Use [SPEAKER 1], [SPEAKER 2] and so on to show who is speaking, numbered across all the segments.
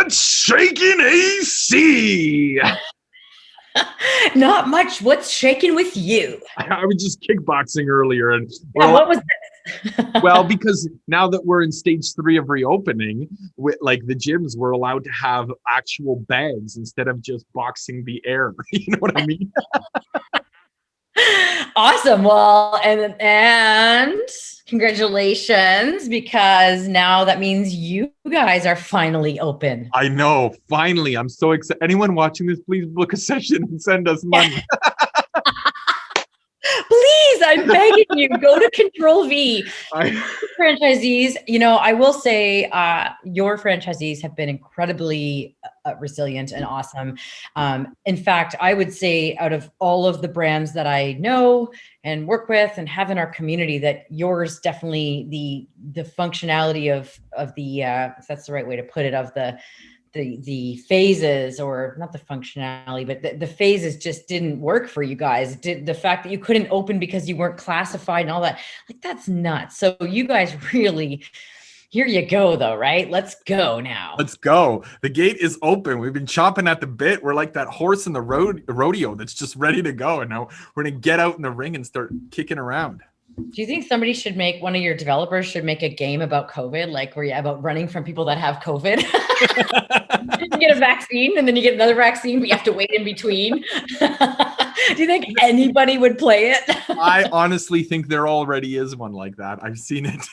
[SPEAKER 1] What's shaking AC?
[SPEAKER 2] Not much. What's shaking with you?
[SPEAKER 1] I was just kickboxing earlier, and
[SPEAKER 2] Yeah,
[SPEAKER 1] well,
[SPEAKER 2] what was this?
[SPEAKER 1] well, because now that we're in stage 3 of reopening, like the gyms were allowed to have actual bags instead of just boxing the air. You know what I mean?
[SPEAKER 2] Awesome. Well, and congratulations, because now that means you guys are finally open.
[SPEAKER 1] I know. Finally, I'm so excited. Anyone watching this, please book a session and send us money.
[SPEAKER 2] Please, I'm begging you, go to Control V.
[SPEAKER 1] I,
[SPEAKER 2] Franchisees, I will say your franchisees have been incredibly resilient and awesome. In fact, I would say out of all of the brands that I know and work with and have in our community, that yours definitely the functionality of the if that's the right way to put it, of the phases, or not the functionality, but the phases just didn't work for you guys. The fact that you couldn't open because you weren't classified and all that, like, that's nuts. So you guys really, here you go though, right? Let's go now.
[SPEAKER 1] let's go. The gate is open. We've been chomping at the bit. We're like that horse in the rodeo that's just ready to go. And now we're going to get out in the ring and start kicking around.
[SPEAKER 2] Do you think somebody should make, one of your developers should make a game about COVID, like where you about running from people that have COVID? You get a vaccine and then you get another vaccine, but you have to wait in between. Do you think anybody would play it?
[SPEAKER 1] I honestly think there already is one like that. I've seen it.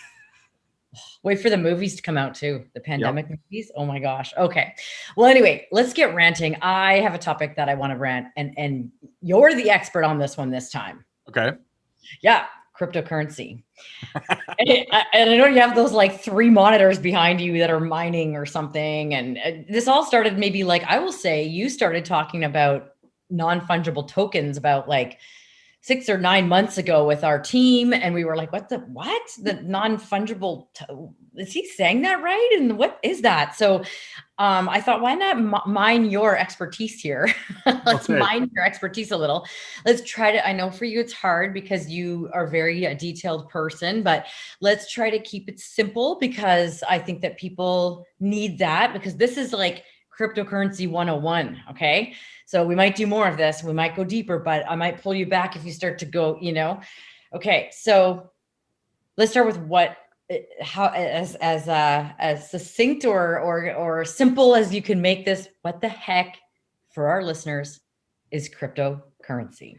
[SPEAKER 2] Wait for the movies to come out too. The pandemic movies. Oh my gosh. Okay. Well, anyway, let's get ranting. I have a topic that I want to rant, and you're the expert on this one this time.
[SPEAKER 1] Okay.
[SPEAKER 2] Yeah. Cryptocurrency. and I know you have those like 3 monitors behind you that are mining or something. And this all started, maybe, like, I will say you started talking about non-fungible tokens about like 6 or 9 months ago with our team. And we were like, what? The non-fungible, is he saying that right? And what is that? So I thought, why not mine your expertise here? Let's mine your expertise a little. Let's try to, I know for you it's hard because you are very a detailed person, but let's try to keep it simple, because I think that people need that, because this is like cryptocurrency 101. Okay. So we might do more of this. We might go deeper, but I might pull you back if you start to go, Okay. So let's start with how as succinct or simple as you can make this. What the heck, for our listeners, is cryptocurrency?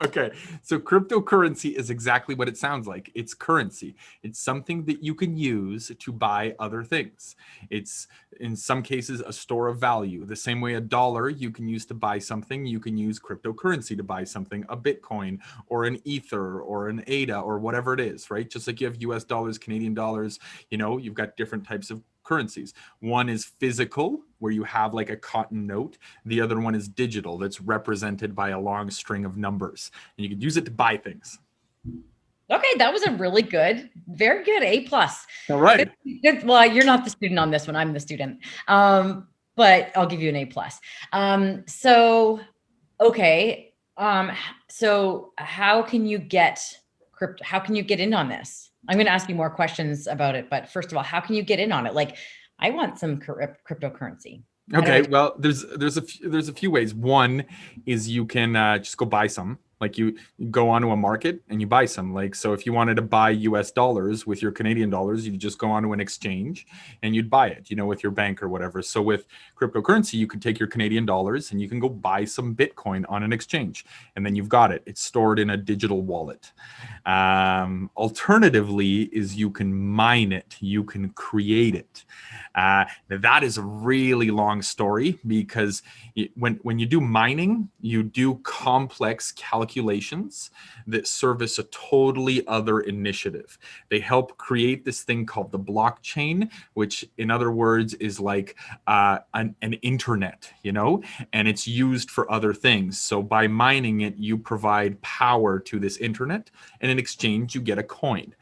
[SPEAKER 1] Okay, so cryptocurrency is exactly what it sounds like. It's currency. It's something that you can use to buy other things. It's, in some cases, a store of value. The same way a dollar you can use to buy something, you can use cryptocurrency to buy something, a Bitcoin or an Ether or an ADA or whatever it is, right? Just like you have US dollars, Canadian dollars, you've got different types of currencies. One is physical, where you have like a cotton note. The other one is digital, that's represented by a long string of numbers. And you can use it to buy things.
[SPEAKER 2] Okay, that was a really good, very good, A+.
[SPEAKER 1] All right.
[SPEAKER 2] Good. Well, you're not the student on this one. I'm the student. But I'll give you an A+. So, okay. So how can you get crypto? How can you get in on this? I'm going to ask you more questions about it, but first of all, how can you get in on it? Like, I want some cryptocurrency.
[SPEAKER 1] Okay, well, there's a few ways. One is you can just go buy some. Like you go onto a market and you buy some. Like, so if you wanted to buy US dollars with your Canadian dollars, you just go onto an exchange and you'd buy it, with your bank or whatever. So with cryptocurrency, you could take your Canadian dollars and you can go buy some Bitcoin on an exchange, and then you've got it. It's stored in a digital wallet. Alternatively is you can mine it, you can create it. That is a really long story, because when you do mining, you do complex calculations that service a totally other initiative. They help create this thing called the blockchain, which in other words is like an internet, and it's used for other things. So by mining it, you provide power to this internet, and in exchange, you get a coin.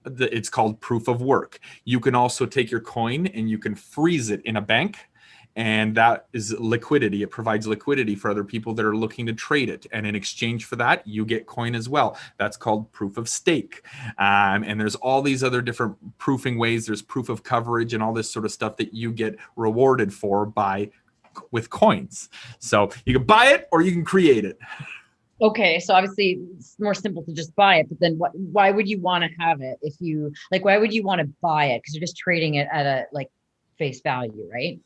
[SPEAKER 1] It's called proof of work. You can also take your coin and you can freeze it in a bank, and that is liquidity. It provides liquidity for other people that are looking to trade it, and in exchange for that, you get coin as well. That's called proof of stake. And there's all these other different proofing ways. There's proof of coverage and all this sort of stuff that you get rewarded for with coins. So you can buy it or you can create it.
[SPEAKER 2] Okay, so obviously it's more simple to just buy it, but then why would you want to have it if you like, why would you want to buy it? Because you're just trading it at a like face value, right?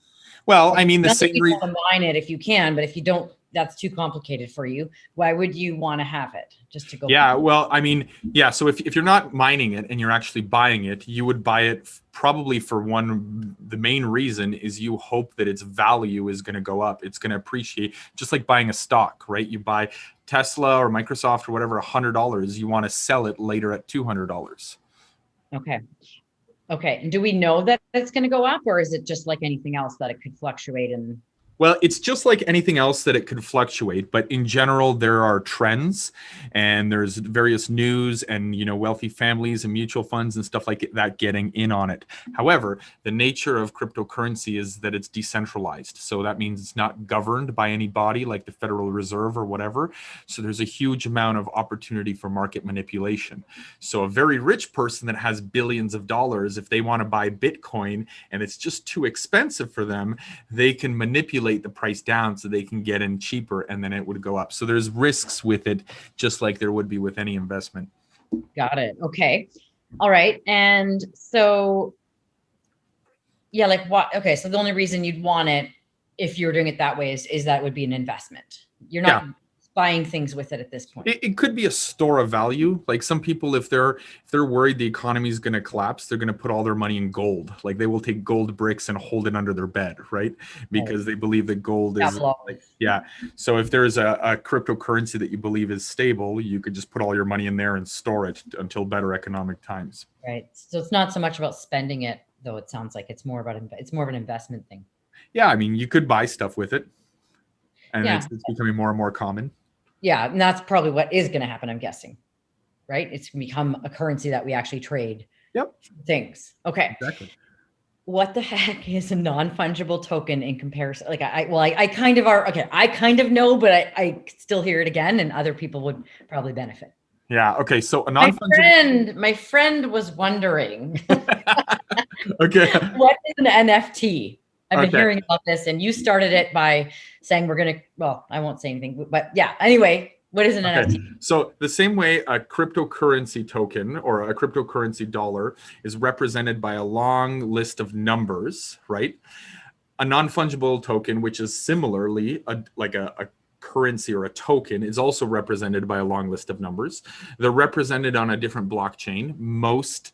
[SPEAKER 1] Well, I mean, the
[SPEAKER 2] Not that
[SPEAKER 1] same
[SPEAKER 2] you
[SPEAKER 1] reason.
[SPEAKER 2] want to mine it if you can, but if you don't, that's too complicated for you. Why would you want to have it just to go?
[SPEAKER 1] Yeah, well, I mean, yeah. So if you're not mining it and you're actually buying it, you would buy it probably for the main reason is you hope that its value is going to go up. It's going to appreciate, just like buying a stock, right? You buy Tesla or Microsoft or whatever, $100, you want to sell it later at $200.
[SPEAKER 2] Okay. Okay. And do we know that it's going to go up, or is it just like anything else that it could fluctuate? And
[SPEAKER 1] well, it's just like anything else that it could fluctuate, but in general, there are trends and there's various news and, wealthy families and mutual funds and stuff like that getting in on it. However, the nature of cryptocurrency is that it's decentralized. So that means it's not governed by any body like the Federal Reserve or whatever. So there's a huge amount of opportunity for market manipulation. So a very rich person that has billions of dollars, if they want to buy Bitcoin and it's just too expensive for them, they can manipulate the price down so they can get in cheaper, and then it would go up. So there's risks with it, just like there would be with any investment.
[SPEAKER 2] Got it. Okay. All right. And so, yeah, like what? Okay. So the only reason you'd want it if you're doing it that way is that would be an investment. You're not buying things with it at this point.
[SPEAKER 1] It could be a store of value. Like some people, if they're worried the economy is going to collapse, they're going to put all their money in gold. Like they will take gold bricks and hold it under their bed, right? Because they believe that gold is like, yeah. So if there's a cryptocurrency that you believe is stable, you could just put all your money in there and store it until better economic times.
[SPEAKER 2] Right. So it's not so much about spending it, though. It sounds like it's more of an investment thing.
[SPEAKER 1] Yeah, I mean, you could buy stuff with it, and it's becoming more and more common.
[SPEAKER 2] Yeah, and that's probably what is going to happen, I'm guessing, right? It's going to become a currency that we actually trade things. Okay.
[SPEAKER 1] Exactly.
[SPEAKER 2] What the heck is a non-fungible token in comparison? Like I kind of know, but I still hear it again, and other people would probably benefit.
[SPEAKER 1] Yeah. Okay. So a non-fungible.
[SPEAKER 2] My friend was wondering.
[SPEAKER 1] Okay.
[SPEAKER 2] What is an NFT? I've been hearing about this, and you started it by saying I won't say anything, but yeah. Anyway, what is an NFT?
[SPEAKER 1] So the same way a cryptocurrency token or a cryptocurrency dollar is represented by a long list of numbers, right? A non-fungible token, which is similarly like a currency or a token, is also represented by a long list of numbers. They're represented on a different blockchain. Most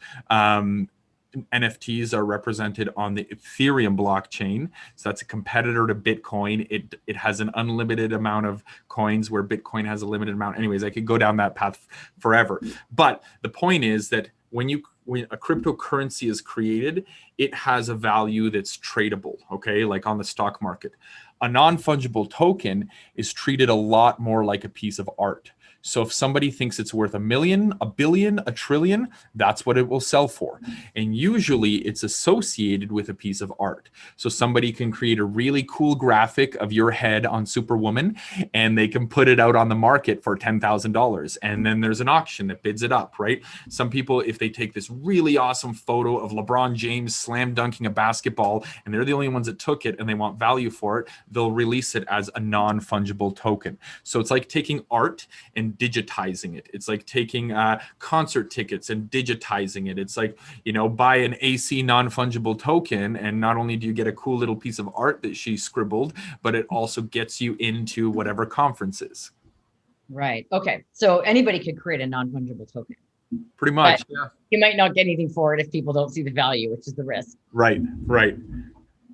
[SPEAKER 1] NFTs are represented on the Ethereum blockchain. So that's a competitor to Bitcoin. It has an unlimited amount of coins where Bitcoin has a limited amount. Anyways, I could go down that path forever. But the point is that when a cryptocurrency is created, it has a value that's tradable, okay? Like on the stock market. A non-fungible token is treated a lot more like a piece of art. So if somebody thinks it's worth $1 million, $1 billion, $1 trillion, that's what it will sell for. And usually it's associated with a piece of art. So somebody can create a really cool graphic of your head on Superwoman, and they can put it out on the market for $10,000. And then there's an auction that bids it up, right? Some people, if they take this really awesome photo of LeBron James slam dunking a basketball, and they're the only ones that took it and they want value for it, they'll release it as a non-fungible token. So it's like taking art and digitizing it. It's like taking concert tickets and digitizing it. It's like, buy an AC non-fungible token, and not only do you get a cool little piece of art that she scribbled, but it also gets you into whatever conferences.
[SPEAKER 2] Right. Okay. So anybody could create a non-fungible token.
[SPEAKER 1] Pretty much.
[SPEAKER 2] Yeah. You might not get anything for it if people don't see the value, which is the risk.
[SPEAKER 1] Right.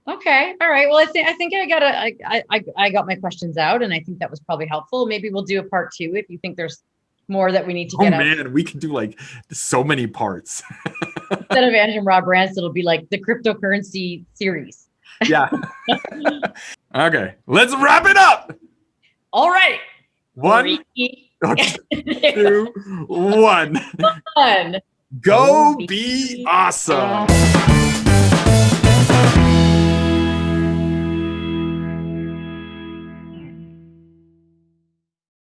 [SPEAKER 2] Okay. All right. Well, I think I got my questions out, and I think that was probably helpful. Maybe we'll do a part 2 if you think there's more that we need to get out. Oh man,
[SPEAKER 1] we could do like so many parts.
[SPEAKER 2] Instead of Andrew and Rob Rants, it'll be like the cryptocurrency series.
[SPEAKER 1] Yeah. Okay. Let's wrap it up.
[SPEAKER 2] All right.
[SPEAKER 1] 1, 2, 1. Go be awesome.